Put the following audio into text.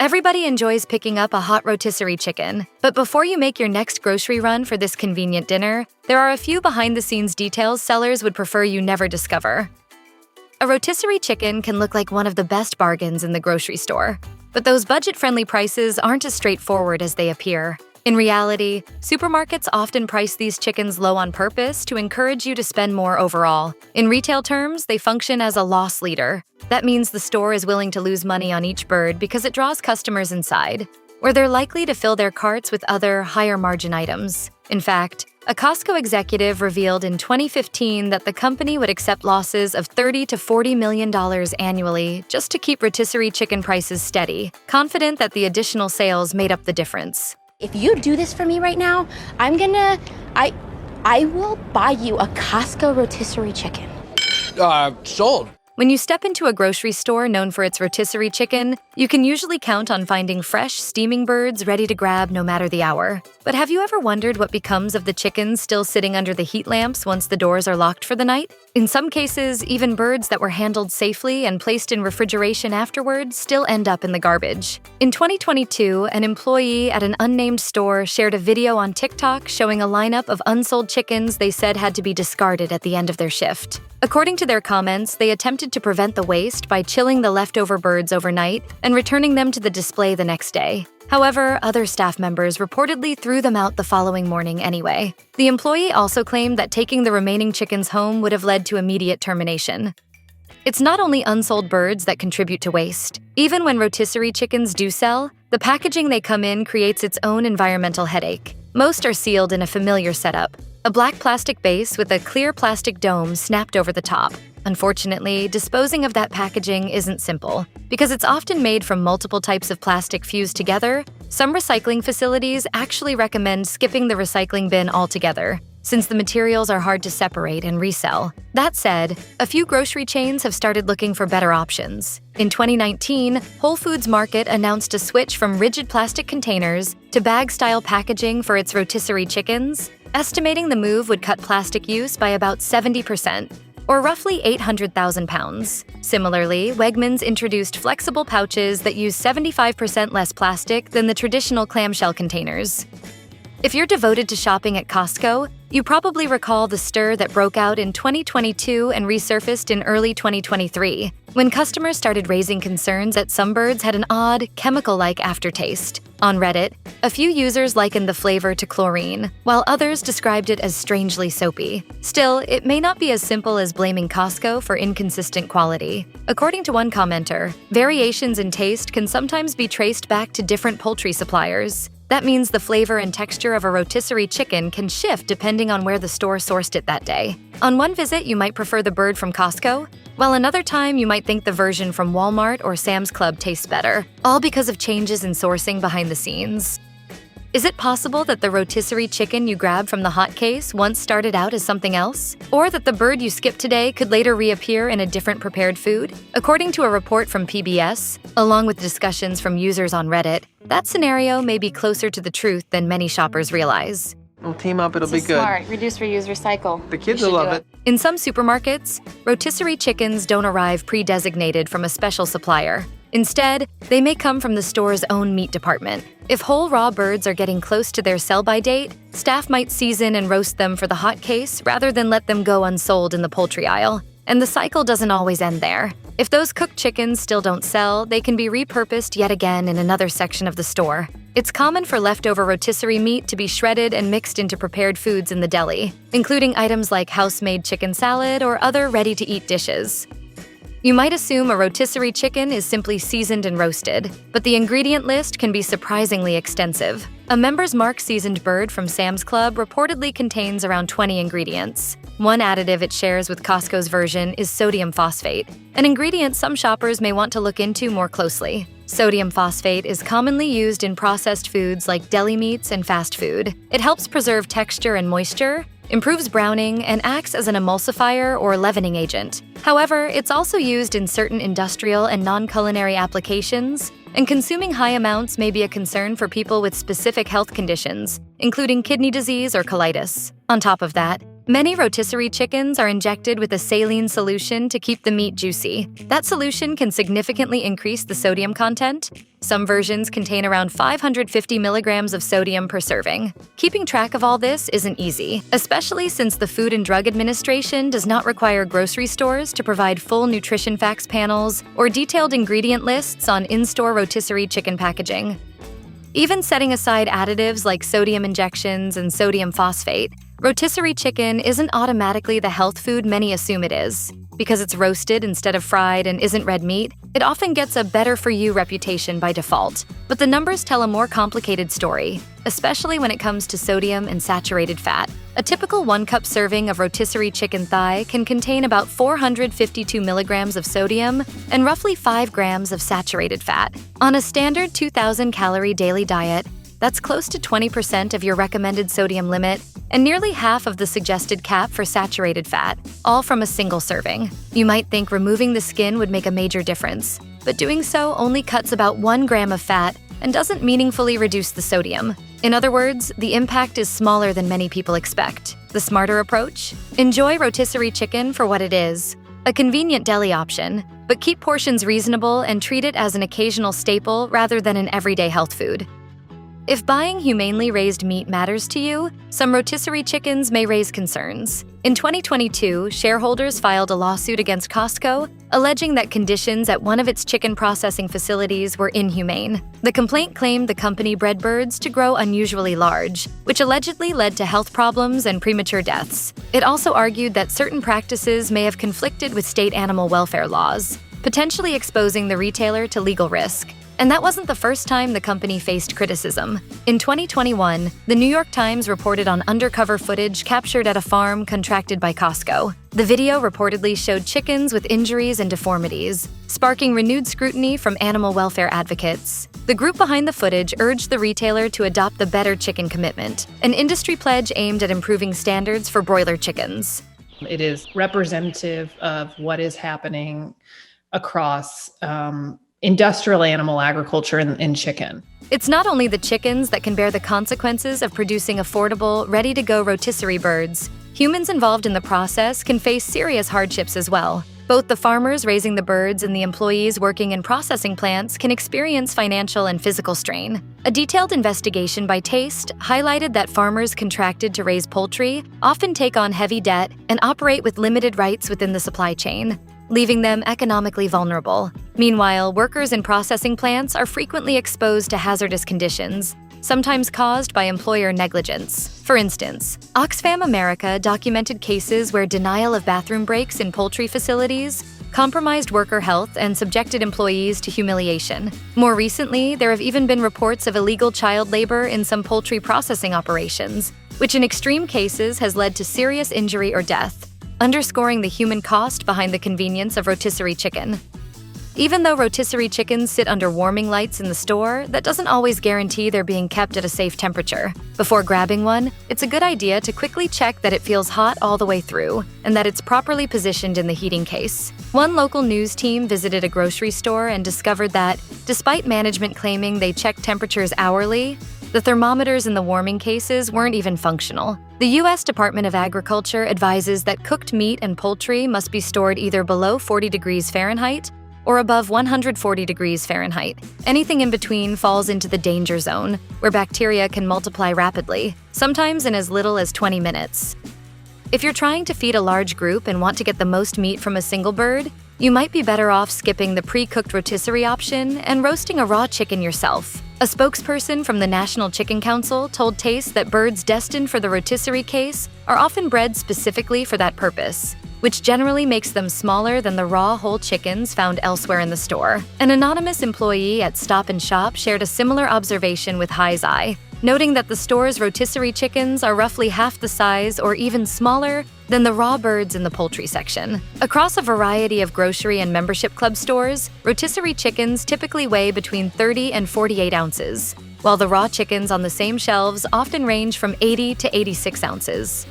Everybody enjoys picking up a hot rotisserie chicken, but before you make your next grocery run for this convenient dinner, there are a few behind-the-scenes details sellers would prefer you never discover. A rotisserie chicken can look like one of the best bargains in the grocery store, but those budget-friendly prices aren't as straightforward as they appear. In reality, supermarkets often price these chickens low on purpose to encourage you to spend more overall. In retail terms, they function as a loss leader. That means the store is willing to lose money on each bird because it draws customers inside, where they're likely to fill their carts with other, higher-margin items. In fact, a Costco executive revealed in 2015 that the company would accept losses of $30 to $40 million annually just to keep rotisserie chicken prices steady, confident that the additional sales made up the difference. If you do this for me right now, I will buy you a Costco rotisserie chicken. Sold. When you step into a grocery store known for its rotisserie chicken, you can usually count on finding fresh, steaming birds ready to grab no matter the hour. But have you ever wondered what becomes of the chickens still sitting under the heat lamps once the doors are locked for the night? In some cases, even birds that were handled safely and placed in refrigeration afterwards still end up in the garbage. In 2022, an employee at an unnamed store shared a video on TikTok showing a lineup of unsold chickens they said had to be discarded at the end of their shift. According to their comments, they attempted to prevent the waste by chilling the leftover birds overnight and returning them to the display the next day. However, other staff members reportedly threw them out the following morning anyway. The employee also claimed that taking the remaining chickens home would have led to immediate termination. It's not only unsold birds that contribute to waste. Even when rotisserie chickens do sell, the packaging they come in creates its own environmental headache. Most are sealed in a familiar setup, a black plastic base with a clear plastic dome snapped over the top. Unfortunately, disposing of that packaging isn't simple. Because it's often made from multiple types of plastic fused together, some recycling facilities actually recommend skipping the recycling bin altogether, since the materials are hard to separate and resell. That said, a few grocery chains have started looking for better options. In 2019, Whole Foods Market announced a switch from rigid plastic containers to bag-style packaging for its rotisserie chickens, estimating the move would cut plastic use by about 70%. Or roughly 800,000 pounds. Similarly, Wegmans introduced flexible pouches that use 75% less plastic than the traditional clamshell containers. If you're devoted to shopping at Costco, you probably recall the stir that broke out in 2022 and resurfaced in early 2023, when customers started raising concerns that some birds had an odd, chemical-like aftertaste. On Reddit, a few users likened the flavor to chlorine, while others described it as strangely soapy. Still, it may not be as simple as blaming Costco for inconsistent quality. According to one commenter, variations in taste can sometimes be traced back to different poultry suppliers. That means the flavor and texture of a rotisserie chicken can shift depending on where the store sourced it that day. On one visit, you might prefer the bird from Costco, while another time you might think the version from Walmart or Sam's Club tastes better, all because of changes in sourcing behind the scenes. Is it possible that the rotisserie chicken you grabbed from the hot case once started out as something else? Or that the bird you skipped today could later reappear in a different prepared food? According to a report from PBS, along with discussions from users on Reddit, that scenario may be closer to the truth than many shoppers realize. We'll team up, it'll be good. Smart. Reduce, reuse, recycle. The kids will love it. In some supermarkets, rotisserie chickens don't arrive pre-designated from a special supplier. Instead, they may come from the store's own meat department. If whole raw birds are getting close to their sell-by date, staff might season and roast them for the hot case rather than let them go unsold in the poultry aisle. And the cycle doesn't always end there. If those cooked chickens still don't sell, they can be repurposed yet again in another section of the store. It's common for leftover rotisserie meat to be shredded and mixed into prepared foods in the deli, including items like house-made chicken salad or other ready-to-eat dishes. You might assume a rotisserie chicken is simply seasoned and roasted, but the ingredient list can be surprisingly extensive. A Member's Mark seasoned bird from Sam's Club reportedly contains around 20 ingredients. One additive it shares with Costco's version is sodium phosphate, an ingredient some shoppers may want to look into more closely. Sodium phosphate is commonly used in processed foods like deli meats and fast food. It helps preserve texture and moisture, improves browning, and acts as an emulsifier or leavening agent. However, it's also used in certain industrial and non-culinary applications, and consuming high amounts may be a concern for people with specific health conditions, including kidney disease or colitis. On top of that, Many rotisserie chickens are injected with a saline solution to keep the meat juicy. That solution can significantly increase the sodium content. Some versions contain around 550 milligrams of sodium per serving. Keeping track of all this isn't easy, especially since the Food and Drug Administration does not require grocery stores to provide full nutrition facts panels or detailed ingredient lists on in-store rotisserie chicken packaging. Even setting aside additives like sodium injections and sodium phosphate, rotisserie chicken isn't automatically the health food many assume it is. Because it's roasted instead of fried and isn't red meat, it often gets a better-for-you reputation by default. But the numbers tell a more complicated story, especially when it comes to sodium and saturated fat. A typical 1-cup serving of rotisserie chicken thigh can contain about 452 milligrams of sodium and roughly 5 grams of saturated fat. On a standard 2,000-calorie daily diet, that's close to 20% of your recommended sodium limit and nearly half of the suggested cap for saturated fat, all from a single serving. You might think removing the skin would make a major difference, but doing so only cuts about 1 gram of fat and doesn't meaningfully reduce the sodium. In other words, the impact is smaller than many people expect. The smarter approach? Enjoy rotisserie chicken for what it is, a convenient deli option, but keep portions reasonable and treat it as an occasional staple rather than an everyday health food. If buying humanely raised meat matters to you, some rotisserie chickens may raise concerns. In 2022, shareholders filed a lawsuit against Costco, alleging that conditions at one of its chicken processing facilities were inhumane. The complaint claimed the company bred birds to grow unusually large, which allegedly led to health problems and premature deaths. It also argued that certain practices may have conflicted with state animal welfare laws, potentially exposing the retailer to legal risk. And that wasn't the first time the company faced criticism. In 2021, the New York Times reported on undercover footage captured at a farm contracted by Costco. The video reportedly showed chickens with injuries and deformities, sparking renewed scrutiny from animal welfare advocates. The group behind the footage urged the retailer to adopt the Better Chicken Commitment, an industry pledge aimed at improving standards for broiler chickens. It is representative of what is happening across industrial animal agriculture and chicken. It's not only the chickens that can bear the consequences of producing affordable, ready-to-go rotisserie birds. Humans involved in the process can face serious hardships as well. Both the farmers raising the birds and the employees working in processing plants can experience financial and physical strain. A detailed investigation by Taste highlighted that farmers contracted to raise poultry often take on heavy debt and operate with limited rights within the supply chain, leaving them economically vulnerable. Meanwhile, workers in processing plants are frequently exposed to hazardous conditions, sometimes caused by employer negligence. For instance, Oxfam America documented cases where denial of bathroom breaks in poultry facilities compromised worker health and subjected employees to humiliation. More recently, there have even been reports of illegal child labor in some poultry processing operations, which in extreme cases has led to serious injury or death, underscoring the human cost behind the convenience of rotisserie chicken. Even though rotisserie chickens sit under warming lights in the store, that doesn't always guarantee they're being kept at a safe temperature. Before grabbing one, it's a good idea to quickly check that it feels hot all the way through and that it's properly positioned in the heating case. One local news team visited a grocery store and discovered that, despite management claiming they check temperatures hourly, the thermometers in the warming cases weren't even functional. The U.S. Department of Agriculture advises that cooked meat and poultry must be stored either below 40 degrees Fahrenheit or above 140 degrees Fahrenheit. Anything in between falls into the danger zone, where bacteria can multiply rapidly, sometimes in as little as 20 minutes. If you're trying to feed a large group and want to get the most meat from a single bird, you might be better off skipping the pre-cooked rotisserie option and roasting a raw chicken yourself. A spokesperson from the National Chicken Council told Taste that birds destined for the rotisserie case are often bred specifically for that purpose, which generally makes them smaller than the raw whole chickens found elsewhere in the store. An anonymous employee at Stop & Shop shared a similar observation with Hi's Eye, noting that the store's rotisserie chickens are roughly half the size or even smaller than the raw birds in the poultry section. Across a variety of grocery and membership club stores, rotisserie chickens typically weigh between 30 and 48 ounces, while the raw chickens on the same shelves often range from 80 to 86 ounces.